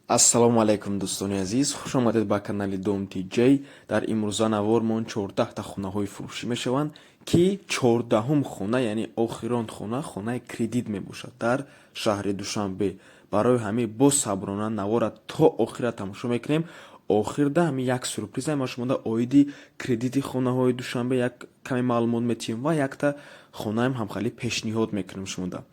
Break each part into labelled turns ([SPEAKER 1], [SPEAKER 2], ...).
[SPEAKER 1] ассалому алайкум дӯстони азиз, хуш омадед ба канали Dom TJ. Дар имрӯза навормон 14 хонаҳои фурӯшӣ мешаванд ки 14-ум хона, яъне охирон хона, хонаи кредит мебошад дар шаҳри Душанбе. Барои ҳамин бо саброна навора то охира тамошо мекунем. Охирда ҳамин як сюрприза ма шумода оиди кредити хонаҳои Душанбе як каме маълумот метиҳем ва якта хонаам ҳамхали пешниҳод мекунем шумода.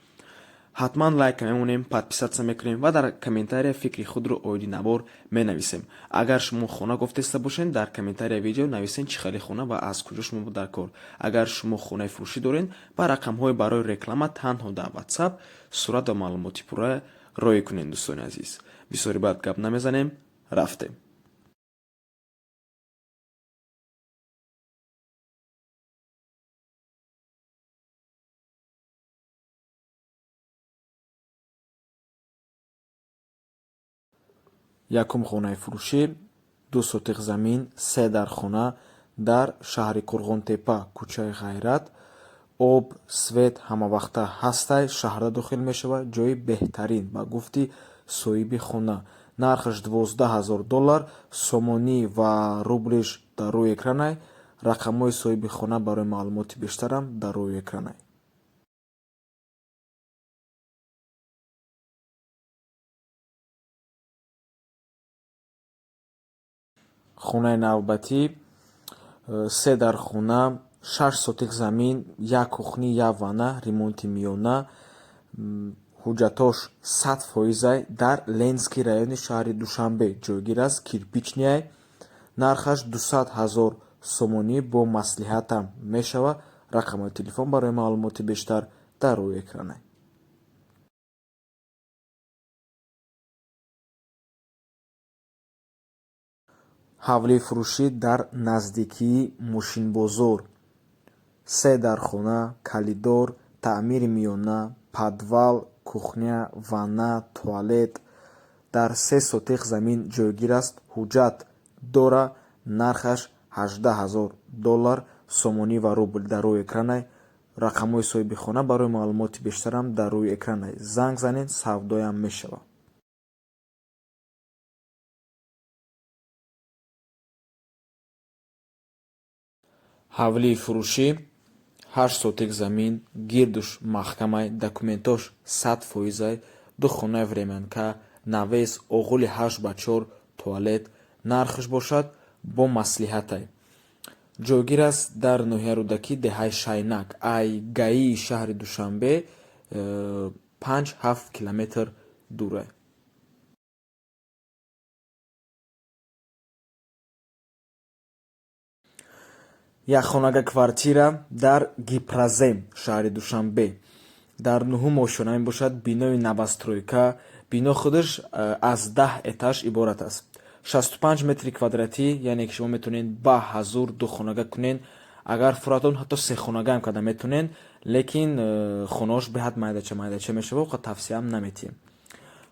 [SPEAKER 1] ҳатман лайк мемонем, подписатсия мекунем ва дар комментария фикри худро оиди навор менависем. Агар шумо хона гуфтеста бошед, дар комментария видео нависен чӣ хели хона ва аз куҷо шумо дар кор. Агар шумо хонаи фурӯшӣ доред, ба рақамҳои барои реклама танҳо дар WhatsApp сурат ва маълумоти пурра роя кунед. Дӯстони азиз, бисёри баъд гап намезанем, рафтем. якум хонаи фурӯшӣ 2 сотиқ замин 3 дар хона дар шаҳри Қурғонтепа, кӯчаи Ғайрат. об, свет ҳамавақта ҳастай, шаҳрда дохил мешавад. ҷои беҳтарин ба гуфти соҳиби хона. нархаш $12,000, сомонӣ ва рублиш дар рӯи экранай. рақамҳои соҳиби хона барои маълумоти бештарам дар рӯи экранай. хонаи навбатӣ 3 дар хона 6 сотиқ замин, 1 кухни, 1 ванна, ремонти миёна. ҳуҷҷатош 100% дар Ленский райони шаҳри Душанбе ҷойгир аст. кирпичняй. нархаш 200,000 сомонӣ бо маслиҳатам мешавад. рақамҳои телефон барои маълумоти бештар дар рӯи экранай. ҳавлии фурӯшӣ дар наздикии Мошинбозор 3 дар хона, калидор, таъмири миёна, подвал, кухня, ванна, туалет. дар 3 сотиқ замин ҷойгир аст. ҳуҷҷат дора. нархаш $18,000, сомонӣ ва рубл дар рӯи экранай. рақамҳои соҳиби хона барои маълумоти бештарам дар рӯи экранай. занг занед, савдоям мешавад. ҳавлии фурӯшӣ 8 сотиқ замин, гирдуш маҳкамай, документош 100%, 2 хонаи времянка, навес, оғули 8x4, туалет. нархаш бошад бо маслиҳатай. ҷойгир аст дар ноҳияи рӯдакӣ, деҳаи Шайнак, айгаии шаҳри Душанбе, 5-7 километр дурай. якхонага квартира дар Гипразем, шаҳри Душанбе. дар 9-ум ошона мебошад. бинои новостройка. бино худаш аз 10 этаж иборат аст. 65 метри квадратӣ, яъне ки шумо метавонед ба ҳазур духонага кунед. агар фуратон ҳатто сехонагаам карда метавонед, лекин хонаош беҳад майдача мешавад. ва тавсияам наметиҳем.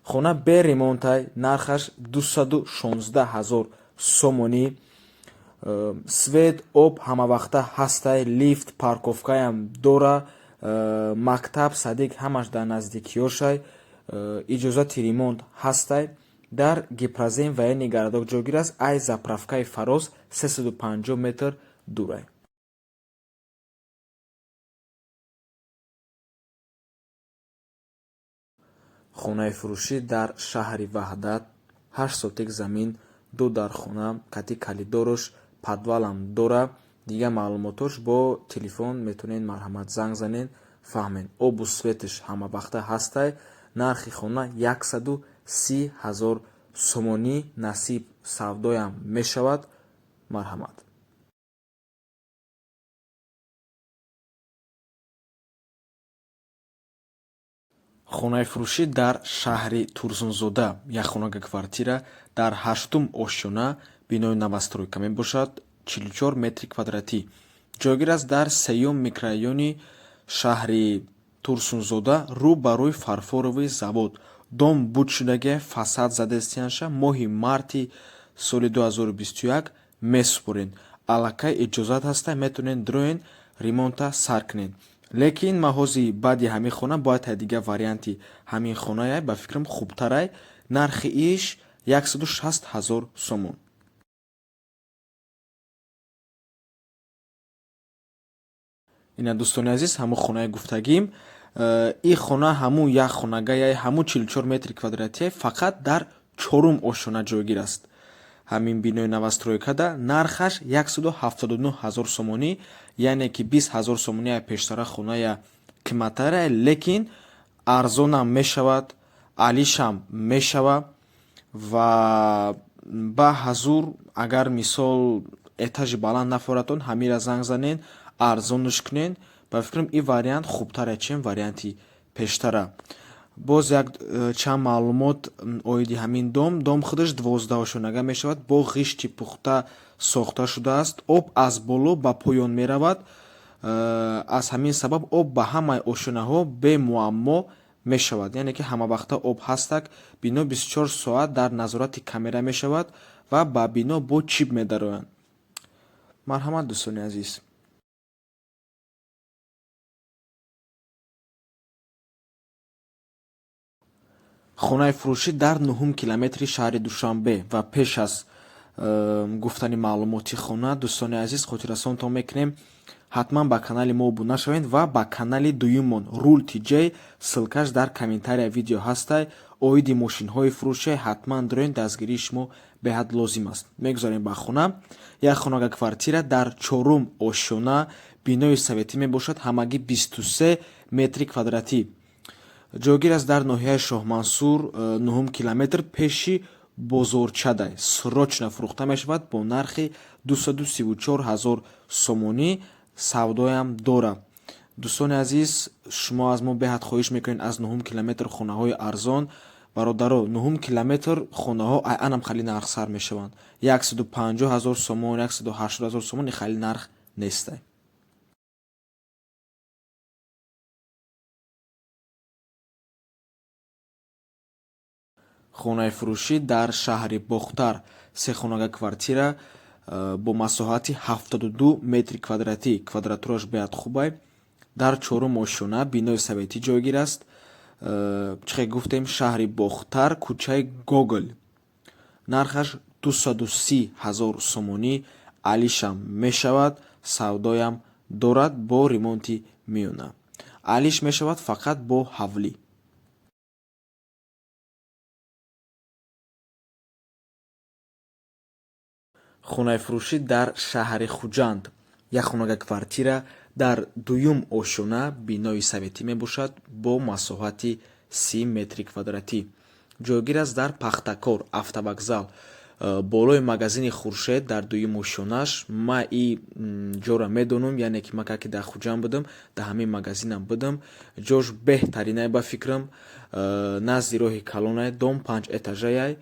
[SPEAKER 1] хона бе ремонтай. нархаш 216,000 сомонӣ. свет, об ҳамавақта ҳастай. лифт, парковкаям дора. мактаб, садик ҳамаш дар наздикиёшай. иҷозати ремонт ҳастай. дар Гипразем военни гарадок ҷойгир аст. ай заправкаи Фароз 350 метр дурай. хонаи фурӯшӣ дар шаҳри Ваҳдат 8 сотиқ замин, 2 дар хона, кати калидорош, подвалам дора. дига маълумотош бо телефон метавонед марҳамат занг занед, фаҳмед. обу светаш ҳамавақта ҳастай. нархи хона 130,000 сомонӣ. насиб савдоям мешавад. марҳамат. хонаи фурӯшӣ дар шаҳри Турсунзода, якхонага квартира дар 8-ум ошона, бинои новостройка мебошад. 44 метри квадратӣ. ҷойгир аст дар 3-юм микрорайони шаҳри Турсунзода, рӯ ба рӯи фарфоровый завод. дом будшудагӣ фасад зада истиянша. моҳи марти соли 2021 месупуред. аллакай иҷозат ҳастай, метавонед дроен ремонта сар кунед. лекин маҳози баъди ҳамин хона бояд дига варианти ҳамин хонаи ба фикрам хубтарай. нархи иш 160,000 сомон. ина дӯстони азиз, ҳамун хонаи гуфтагим. ин хона ҳамун як хонагая ҳамун 44 метри квадратия фақат дар чорум ошона ҷойгир аст. ҳамин бинои новостройкада нархаш 179,000 сомонӣ, яъне ки 20,000 сомонияи пештара хоная қиматтаре, лекин арзонам мешавад, алишам мешава ва ба ҳазур агар мисол этажи баланд нафоратон ҳамира занг занен, арзонуш кунен. Ба фикрам ин вариант хубтаре, чем варианти пештара. боз як чанд маълумот оиди ҳамин дом худаш 12-ошонага мешавад, бо ғишти пухта сохта шудааст. Об аз боло ба поён меравад. аз ҳамин сабаб об ба ҳамаи ошонаҳо бемуаммо мешавад, яъне ки ҳамавақта об ҳастак. бино 24 соат дар назорати камера мешавад ва ба бино бо чип медароянд. марҳамат дӯстони азиз. хонаи фурӯшӣ дар 9 километри шаҳри Душанбе ва пеш аз гуфтани маълумоти хона, дӯстони азиз, хотиррасонтон мекунем ҳатман ба канали мо обуна шавед ва ба канали дуюммон Rule TJ, ссилкаш дар комментария видео ҳастай. оиди мошинҳои фурӯше ҳатман дороен, дастгирии шумо беҳад лозим аст. мегузарем ба хона. як хонага квартира дар чорум ошона, бинои советӣ мебошад, ҳамагӣ 23 метри квадратӣ. ҷойгир аст дар ноҳияи Шоҳмансур, 9 километр пеши бозорчадай. срочно фурӯхта мешавад бо нархи 234,000 сомонӣ. савдоям дора. дӯстони азиз, шумо аз мо беҳад хоҳиш мекунед аз 9 километр хонаҳои арзон. бародаро, 9 километр хонаҳо айанам хеле нархсар мешаванд. 150,000 сомон, 180,000 сомон хеле нарх нестай. хонаи фурӯшӣ дар шаҳри Бохтар, се хонага квартира бо масоҳати 72 метри квадратӣ. квадратураш беҳад хубай. дар чорум ошона, бинои советӣ ҷойгир аст. чихе гуфтем, шаҳри Бохтар, кӯчаи Гоголь. нархаш 230,000 сомонӣ. алишам мешавад, савдоям дорад бо ремонти миёна. алиш мешавад фақат бо ҳавлӣ. хонаи фурӯшӣ дар шаҳри Хуҷанд, як хонага квартира дар дуюм ошона, бинои советӣ мебошад бо масоҳати 30 метри квадратӣ. ҷойгир аст дар Пахтакор, автовокзал, болои магазини Хуршед дар дуюм ошонаш. ман ин ҷора медонам, яъне ки ман ки дар Хуҷанд будам, дар ҳамин магазинам будам. ҷош беҳтаринае ба фикрам, назди роҳи калонае, дом 5 этажаяй.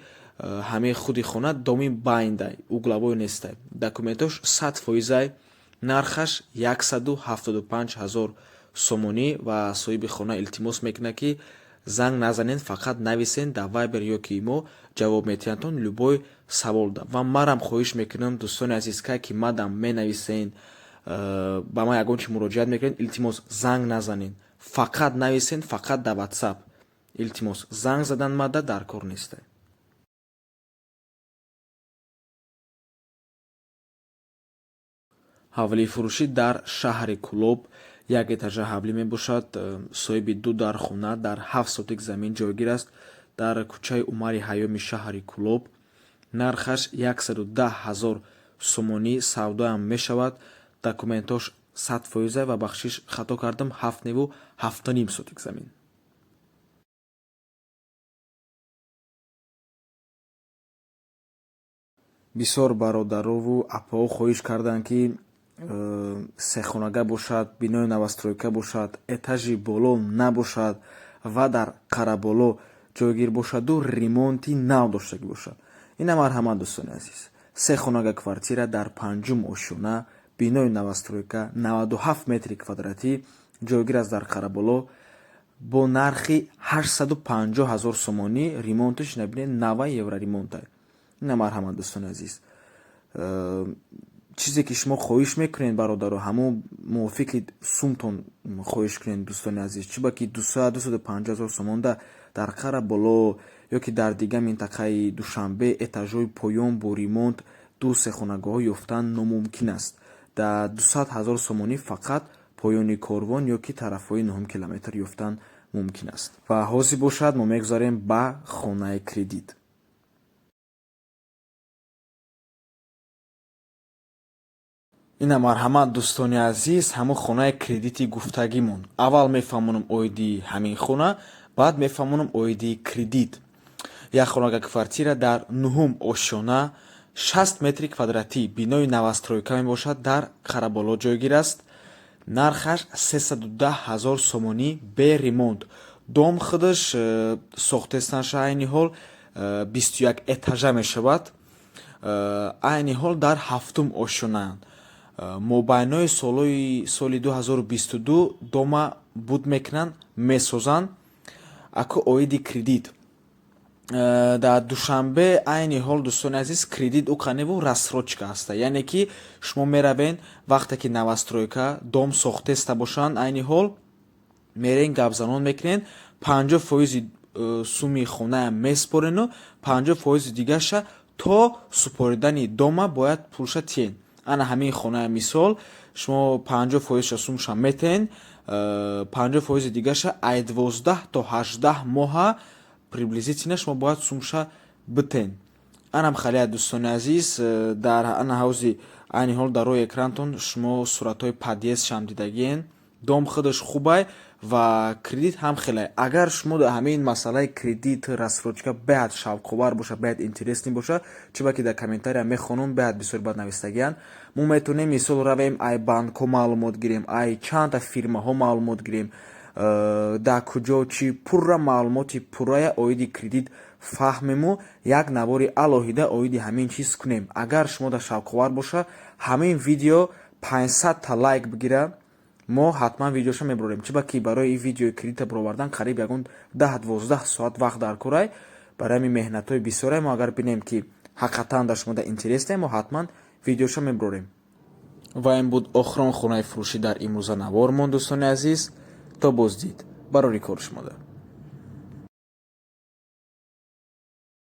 [SPEAKER 1] ҳамаи худи хона доми байндай, угловой нестай. документош 100%ай. нархаш 175,000 сомонӣ ва соҳиби хона илтимос мекунад ки занг назанен, фақат нависен дар Viber ё ки имо ҷавоб метиҳантон любой саволда. ва марам хоҳиш мекунам дӯстони азиз, ки мадам менависен, ба ман ягон чи муроҷиат мекунед, илтимос занг назанен, фақат нависен, фақат дар WhatsApp. илтимос занг задан мада дар кор нестай. ҳавлии фурӯшӣ дар шаҳри Кӯлоб, як этажа ҳавлӣ мебошад. соҳиби ду дар хона дар 7 сотик замин ҷойгир аст дар кӯчаи Умари ҳаёми шаҳри Кӯлоб. нархаш 110,000 сомонӣ. савдоям мешавад. документош 100%, ва бахшиш хато кардам, 7,7 сотик замин. бисёр бародарову апао хоҳиш карданд ки сехонага бошад, бинои новостройка бошад, этажи боло набошад ва дар қараболо ҷойгир бошаду ремонти нав доштагӣ бошад. ина марҳамат дӯстони азиз. се хонага квартира дар 5 ошона, бинои новостройка, 97 метри квадратӣ, ҷойгир аст дар қараболо бо нархи 850,000 сомонӣ. ремонтиш набинед 90 евро ремонтай. ина марҳамат дӯстони азиз. чизе ки шумо хоҳиш мекунед бародаро, ҳамон мувофиқи сумтон хоҳиш кунед дӯстони азиз. чиба ки 200-250,000 сомонда дар Қараболо ё ки дар дигар минтақаи Душанбе этажҳои поён бо ремонт ду сехонагоҳҳо ёфтан номумкин аст. Дар 200 000 сомонӣ фақат поёни корвон ё ки тарафҳои 9 километр ёфтан мумкин аст. Ва ҳозир бошад мо мегузарем ба хонаи кредит. ина марҳамат дӯстони азиз, ҳамон хонаи кредити гуфтагимон. Аввал мефаҳмонам оиди ҳамин хона, баъд мефаҳмонам оиди кредит. Як хонага квартира дар 9 ошона 60 метри квадратӣ бинои новостройка мебошад, дар Қараболо ҷойгир аст. Нархаш 310 000 сомонӣ бе ремонт. Дом худаш сохтестанша айни ҳол 21 этажа мешавад. Айни ҳол дар 7 ошонаанд. мобайнои соли 2022 дома буд мекунанд, месозанд. Аку оиди кредит дар Душанбе айни ҳол дӯстони азиз кредит уқаневу рассрочка аста, яъне ки шумо меравен вақте ки новостройка дом сохтеста бошанд, айни ҳол мерен гапзанон мекунен 50% суми хонаам меспорену 50% дигаша то супоридани дома бояд пулша тиен. Ана ҳамин хонаи мисол шумо 50% сумша метен, 50% дигаша ай 12 то 18 моҳа приблизительно шумо бояд сумша битен. Анам халия дӯстони азиз, дар ана ҳавзи айни ҳол дар роҳи экранатон шумо суратҳои подъездшам дидагиен. Дом худаш хубай ва кредит ҳам хеле. Агар шумо дар ҳамин масъалаи кредит, рассрочка беҳад шавқовар боша, беҳад интересни боша, чиба ки дар комментария мехонам, беҳад бисёр бад навистагиян. Мо метавонем мисол равем ай банкҳо маълумот гирем, ай чанда фирмаҳо маълумот гирем, дар куҷо чӣ пурра маълумоти пуррая оиди кредит фаҳмему як навори алоҳида оиди ҳамин чиз кунем. Агар шумо дар шавқовар боша, ҳамин видео 500 та лайк бигира, мо ҳатман видеоша мебарорем, чиба ки барои ин видеои кредита баровардан қариб ягон 10-12 соат вақт дар корай. Барои ҳамин меҳнатҳои бисёре мо агар бинем ки ҳақиқатан дар шумо дар интересе, мо ҳатман видеоша мебарорем. ва ин буд охирон хонаи фурӯшӣ дар имрӯза Навор мон дӯстони азиз. То боздид барори кори шумо.